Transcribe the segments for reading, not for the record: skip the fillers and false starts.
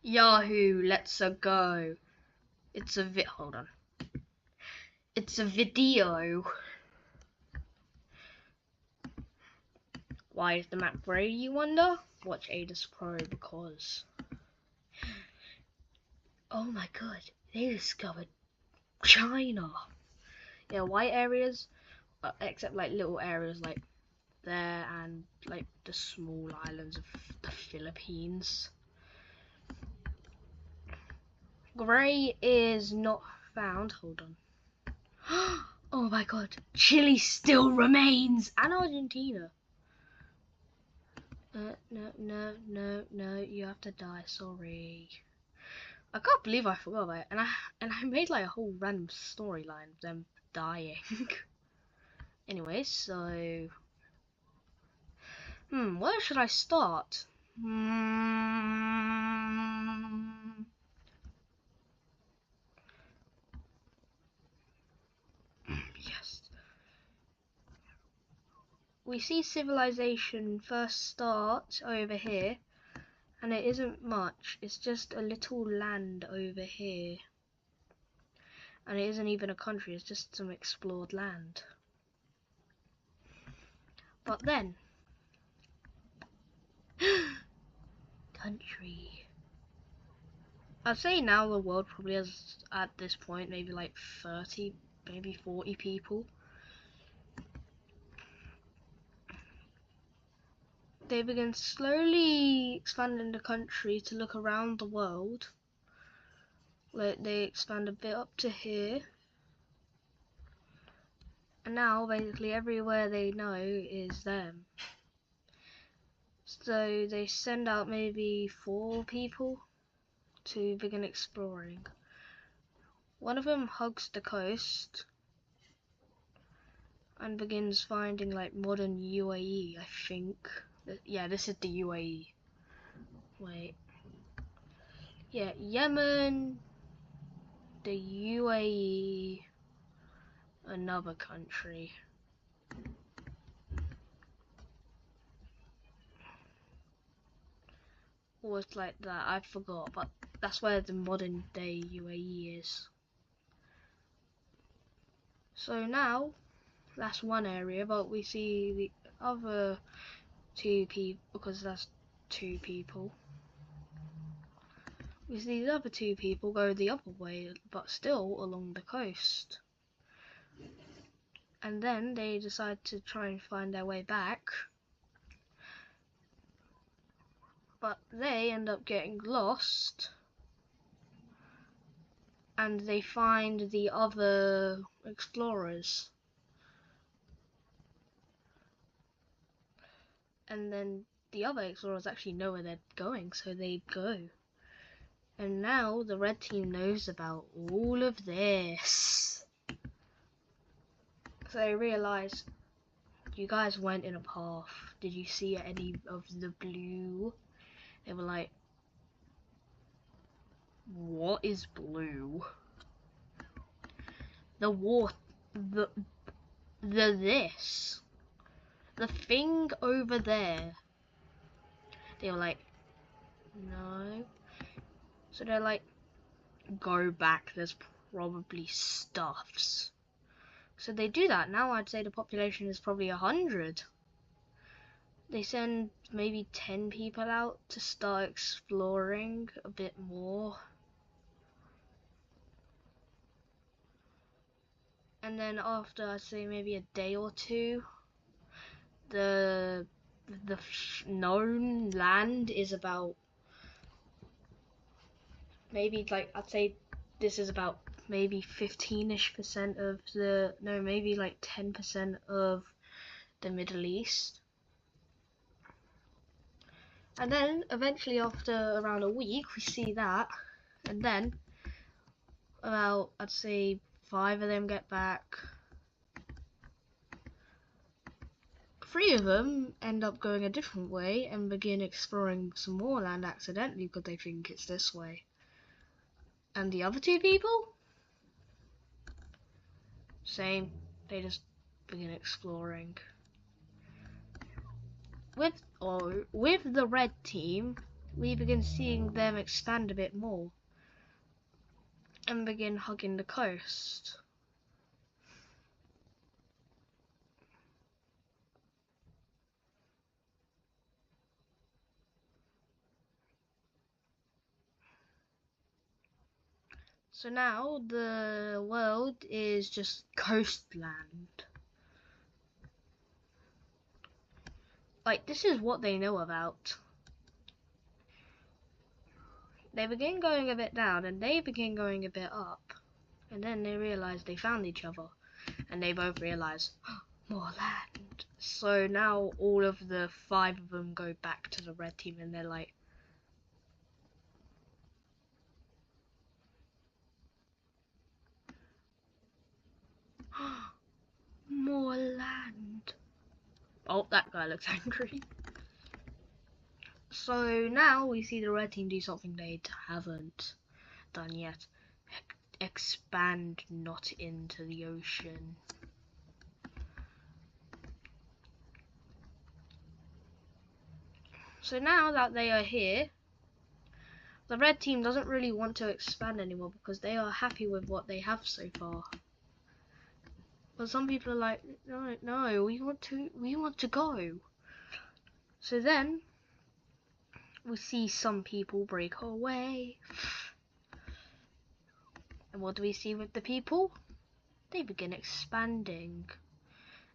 Yahoo, let's-a go. Hold on. It's a video. Why is the map grey, you wonder? Watch Adis Pro because... Oh my god, they discovered China. Yeah, white areas, except like little areas like there and like the small islands of the Philippines. Grey is not found. Hold on. Oh my god, Chile still remains, and Argentina. No, you have to die. Sorry. I can't believe I forgot about it, and I made like a whole random storyline of them dying. Anyways, so where should I start? Yes. We see civilization first start over here, and it isn't much. It's just a little land over here, and it isn't even a country. It's just some explored land. But then, country. I'd say now the world probably has, at this point, maybe like 30, maybe 40 people. They begin slowly expanding the country to look around the world. Like they expand a bit up to here. And now basically everywhere they know is them. So they send out maybe 4 people to begin exploring. One of them hugs the coast and begins finding like modern UAE, I think. Yeah, this is the UAE. Wait. Yeah, Yemen, the UAE, another country. Or it's like that, I forgot, but that's where the modern day UAE is. So now, that's one area, but we see the other 2 people, because that's 2 people. We see the other 2 people go the other way, but still along the coast. And then they decide to try and find their way back. But they end up getting lost. And they find the other explorers. And then the other explorers actually know where they're going, so they go. And now the red team knows about all of this. So they realise, you guys went in a path. Did you see any of the blue? They were like, what is blue? The water, this. The thing over there. They were like, no. So they're like, go back, there's probably stuffs. So they do that. Now I'd say the population is probably 100. They send maybe 10 people out to start exploring a bit more. And then after, I'd say maybe a day or 2, the known land is about maybe, like, I'd say this is about maybe 15-ish% of the, no, maybe like 10% of the Middle East. And then eventually after around a week we see that, and then about, I'd say 5 of them get back. 3 of them end up going a different way and begin exploring some more land accidentally because they think it's this way. And the other 2 people? Same, they just begin exploring. With the red team, we begin seeing them expand a bit more and begin hugging the coast. So now the world is just coastland. Like, this is what they know about. They begin going a bit down and they begin going a bit up. And then they realize they found each other. And they both realize, oh, more land. So now all of the 5 of them go back to the red team and they're like, oh, more land. Oh, that guy looks angry. So now we see the red team do something they haven't done yet. Expand not into the ocean. So now that they are here, the red team doesn't really want to expand anymore because they are happy with what they have so far. But some people are like, no, we want to go. So then we see some people break away. And what do we see with the people? They begin expanding.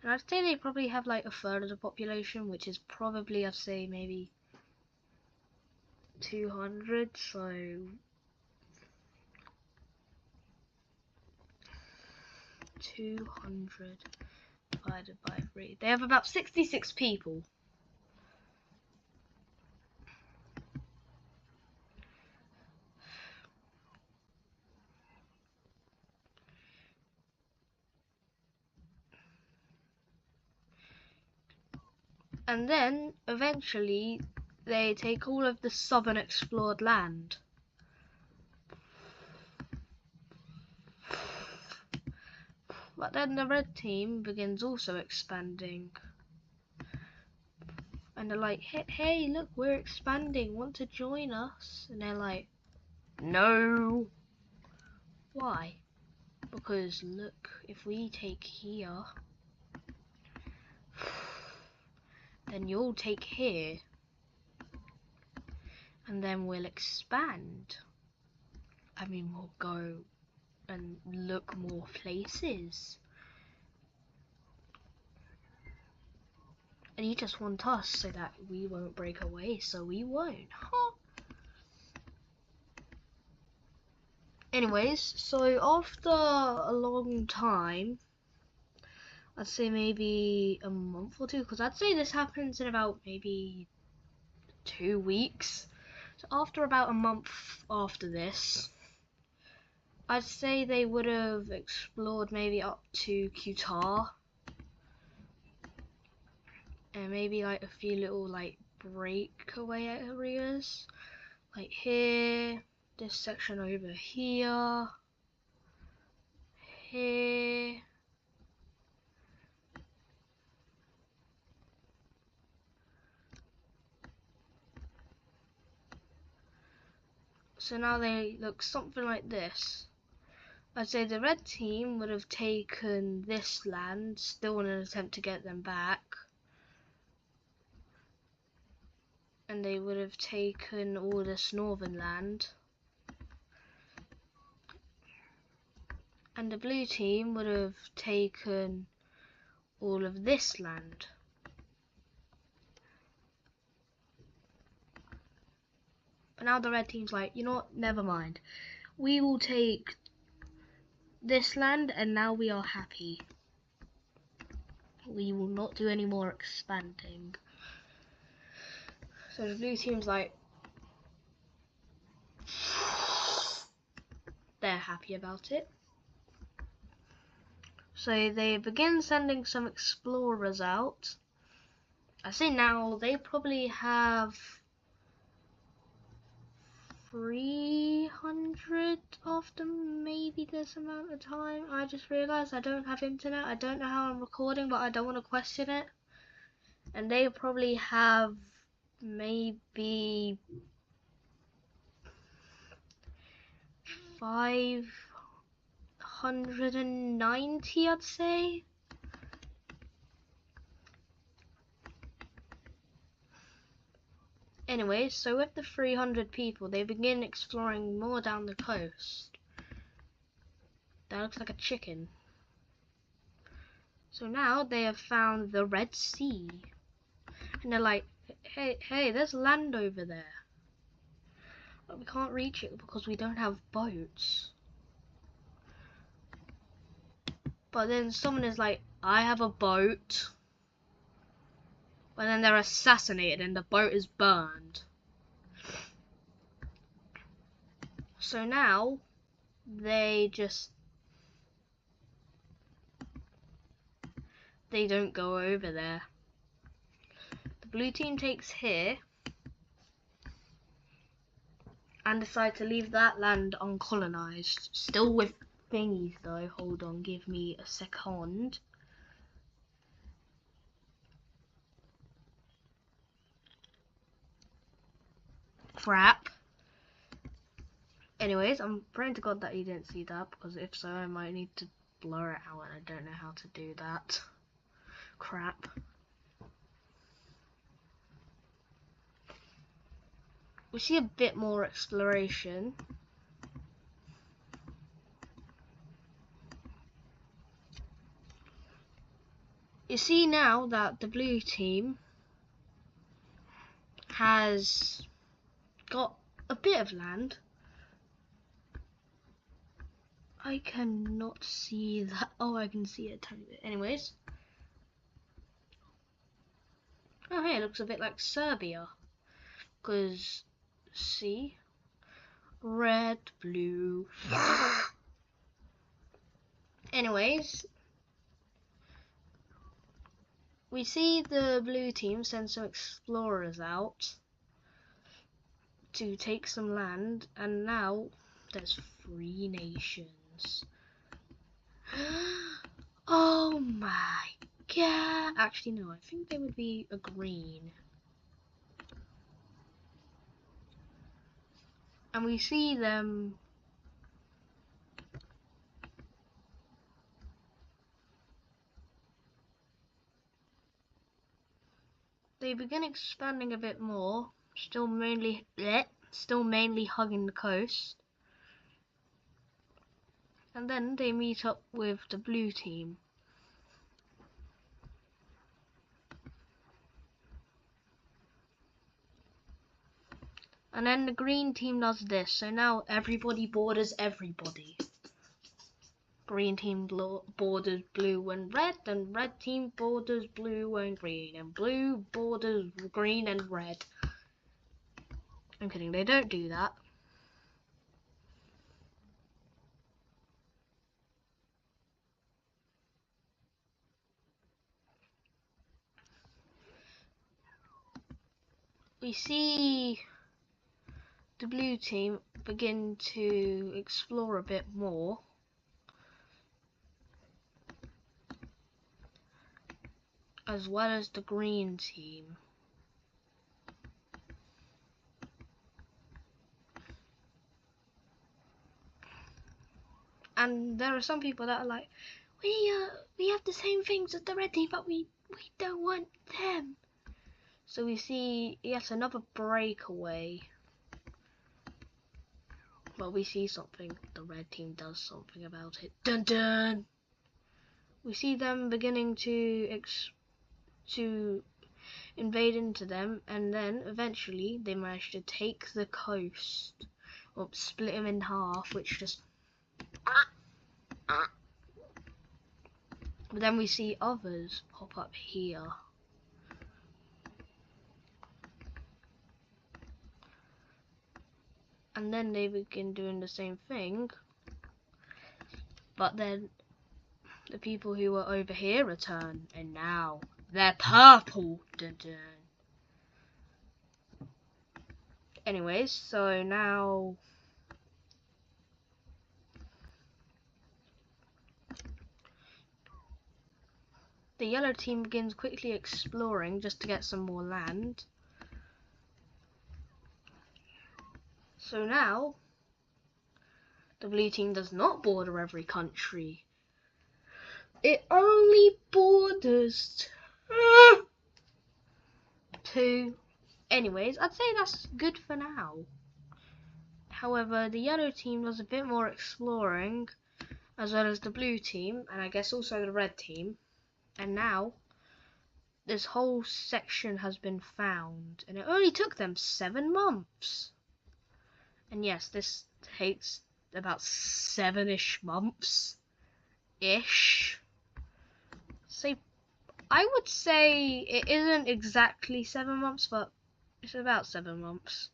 And I'd say they probably have like a third of the population, which is probably, I'd say, maybe 200, so 200 divided by 3. They have about 66 people. And then, eventually, they take all of the southern explored land. But then the red team begins also expanding. And they're like, hey, look, we're expanding, want to join us? And they're like, no. Why? Because look, if we take here, then you'll take here. And then we'll expand. I mean, we'll go and look more places. And you just want us so that we won't break away, so we won't. Huh? Anyways, so after a long time, I'd say maybe a month or two, because I'd say this happens in about maybe 2 weeks. So after about a month after this, I'd say they would have explored maybe up to Qatar. And maybe like a few little like breakaway areas. Like here, this section over here, here. So now they look something like this. I'd say the red team would have taken this land, still in an attempt to get them back. And they would have taken all this northern land. And the blue team would have taken all of this land. But now the red team's like, you know what, never mind. We will take this land and now we are happy. We will not do any more expanding. So the blue team's like, they're happy about it. So they begin sending some explorers out. I say now they probably have 300 of them, maybe this amount of time. I just realized I don't have internet. I don't know how I'm recording, but I don't want to question it. And they probably have maybe 590, I'd say. Anyways, so with the 300 people, they begin exploring more down the coast. That looks like a chicken. So now they have found the Red Sea. And they're like, hey, there's land over there. But we can't reach it because we don't have boats. But then someone is like, I have a boat. But then they're assassinated and the boat is burned. So now they don't go over there. The blue team takes here and decide to leave that land uncolonized. Still with thingies though. Hold on, give me a second. Crap. Anyways, I'm praying to God that you didn't see that, because if so, I might need to blur it out and I don't know how to do that. Crap. We see a bit more exploration. You see now that the blue team has got a bit of land. I cannot see that. Oh, I can see it a tiny bit. Anyways. Oh, hey, it looks a bit like Serbia. Because, see? Red, blue. Anyways. We see the blue team send some explorers out to take some land, and now there's 3 nations. Oh my god! Actually, no, I think they would be a green. And we see them. They begin expanding a bit more, still mainly hugging the coast. And then they meet up with the blue team. And then the green team does this, so now everybody borders everybody. Green team borders blue and red, and red team borders blue and green, and blue borders green and red. I'm kidding, they don't do that. We see the blue team begin to explore a bit more. As well as the green team. And there are some people that are like, we have the same things as the red team, but we don't want them. So we see yet another breakaway. Well, we see something. The red team does something about it. Dun dun. We see them beginning to invade into them, and then eventually they manage to take the coast, or split them in half, which just. But then we see others pop up here. And then they begin doing the same thing. But then the people who were over here return, and now they're purple. Dun dun. Anyways, so now the yellow team begins quickly exploring just to get some more land. So now The blue team does not border every country. It only borders two. Anyways, I'd say that's good for now. However, the yellow team does a bit more exploring, as well as the blue team, and I guess also the red team. And now, this whole section has been found, and it only took them 7 months. And yes, this takes about 7-ish months-ish. So I would say it isn't exactly 7 months, but it's about 7 months-ish.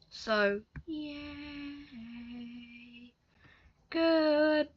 So, yay. Goodbye.